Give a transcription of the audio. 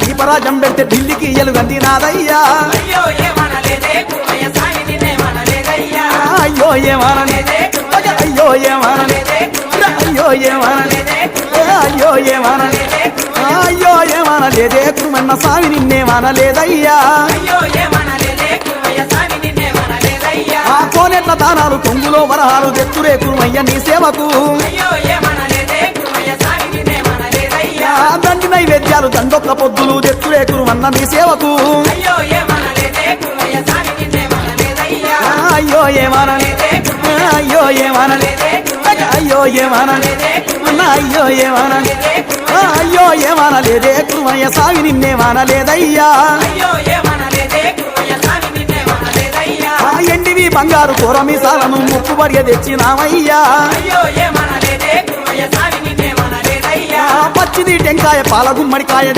దీపరాజం పెడితే ఢిల్లీకి ఎలుగంది నాదయ్యా అయ్యో ఏమనలేదే కురుమయ్య స్వామి నిన్నేమనలేదయ్యా అయ్యో ఏమనలేదే అయ్యో ఏమనలేదే అయ్యో ఏమనలేదే అయ్యో ఏమనలేదే అయ్యో ఏమనలేదే కురుమన్న స్వామి నిన్నేమనలేదయ్యా అయ్యో ఏమనలేదే కురుమయ్య స్వామి నిన్నేమనలేదయ్యా ఆ కోనెట్ల దానాలు కొంగులో వరహాలు తెచ్చురే కురుమయ్య నీ సేవకు అయ్యో ఏమనలేదే కురుమయ్య స్వామి నిన్నేమనలేదయ్యా దండి నైవేద్యాలు దండొక్క పొద్దులు తెచ్చురే కురుమన్న నీ సేవకు అయ్యో ఏమనలేదే కురుమయ్య స్వామి నిన్నేమనలేదయ్యా అయ్యో ఏమనలేదే అయ్యో ఏమనలేదే అయ్యో ఏమనలేదే అయ్యో ఏమనలేదే అయ్యో ఏమనలేదే కురుమయ్య స్వామి నిన్నేమనలేదయ్యా అయ్యో ఏమనలేదే కురుమయ్య స్వామి నిన్నేమనలేదయ్యా ఎండివి బంగారు కూరమిసాలను ముక్కుబడియ తెచ్చినామయ్యా అయ్యో ఏమనలేదే కురుమయ్య స్వామి నిన్నేమనలేదయ్యా పచ్చిది టెంకాయ పాల గుమ్మడికాయ